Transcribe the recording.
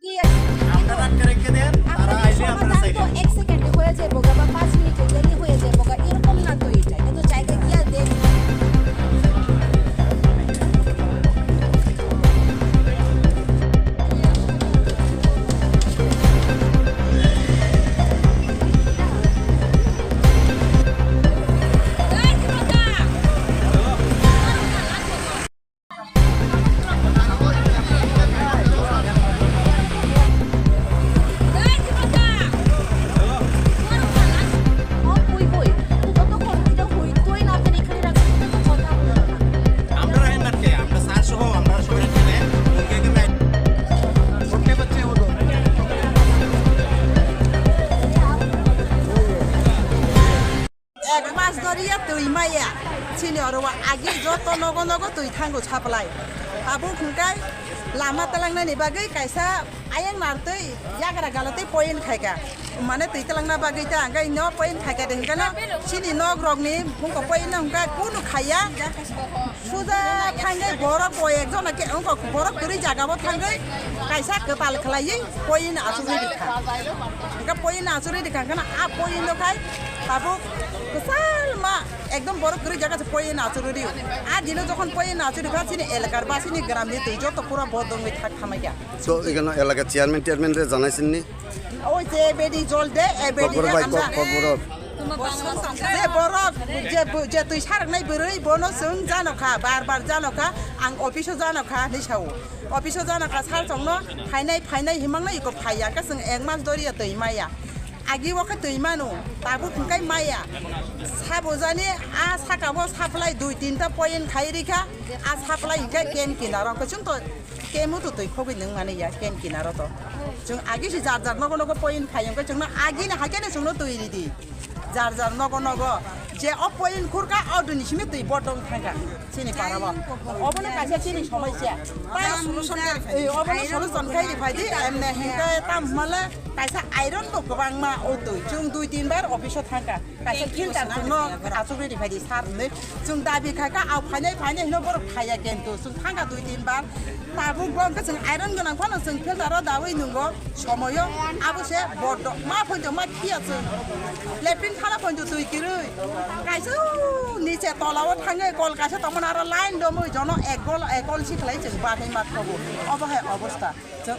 আপনারা আটকে রেখে দেন, তারা আইলে আমরা সাইডে। 1 সেকেন্ডে হয়ে যাবে বা 5 মিনিটে দেরি হয়ে যাবে এরকম না তো এটা কিন্তু জায়গা গিয়া দেখ আমরা রাখেন না কে, আমরা স্যার সহ আমরা সবাই আটকে দেন। ওকে কিন্তু ওকে বাচ্চা হলো। এক মাস ধরিয়া তুই মাইয়া চিনি অরवा আগে যত নগ নগ তুই থাঙ্গো ছাপলাই আবু খুঁকাই লামা তালাংনানি বাগै কাইसा आयं नारतै यागरा गालतै पयन खायगा माने तै तलांना बागै ता आंगाय न पयन खायगा देंगाना सिनि न ग्रगनि बुंको पयन हुंका कुनु खाया सुजा थांगै बरफ बय एकजना के अंको बरफ गुरि जागाबो थांगै कायसा कपाल खलायै पयन आसुरि दिखा का पयन आसुरि दिखा kana आ पयन खाय बाबु कसाल मा एकदम बरफ गुरि जागा से पयन आसुरि आ दिनो जखन पयन आसुरि खा सिनि एलाकार बासिनि ग्रामनि तै जत पुरा बदंगै थाक खामाया তো এখানে এলাকার চেয়ারম্যান রে জানাইছেন নি ওই যে বেডি জল দে এ বেডি আমরা যে বরফ যে তুই সারনাই বरै বনো जों जानखा बार जानखा आं अफिसाव जानखा निसाव अफिसाव जानखा सार संनो फायनाय हिमांनाय इको फाया का जों एक मास दरिया दै माया आगि वखा दै मानु ताबु खुंकाय माया साबोजानि आ साकाबो साप्लाय 2-3 ता पॉइंट खायरिखा आ साप्लाय इका केन किनारखौ जों तो केमु तो दै खोबै नों माने या केन किनार तो जों आगि सि जार नगो पॉइंट खायंखौ जों आगिना हाकेने जोंनो दैरिदि जार नगो जे अ पॉइंट खुरका अदुनि सिमे दै बटम थांगा सिनि पाराबो अबने कासे सिनि समस्या ता सलुशन ए अबने सलुशन खायरि फायदि एमने हिंका ताम माले कासे आयरन तो गोबां मा ओ दै जों 2-3 बार अफिसाव थांगा कासे फिल्टार जोंनो आसुरि फायदि सारनो जों दाबि खायका आव फायनाय हिनो बर खाया केन्तु जों थांगा 2-3 बार ताबु गंका जों आयरन गोनां फानो जों फिल्टार दावै नंगो समयो आबोसे बड मा फैदो मा खियासो लेट्रिन खाला फैदो दै किरै कायसो निचे तलाव थाङै कल कासे तमन आरो लाइन दमै जनो एक गल सिखलाय जों बाथै माथ्रबो अबहाय अवस्था जों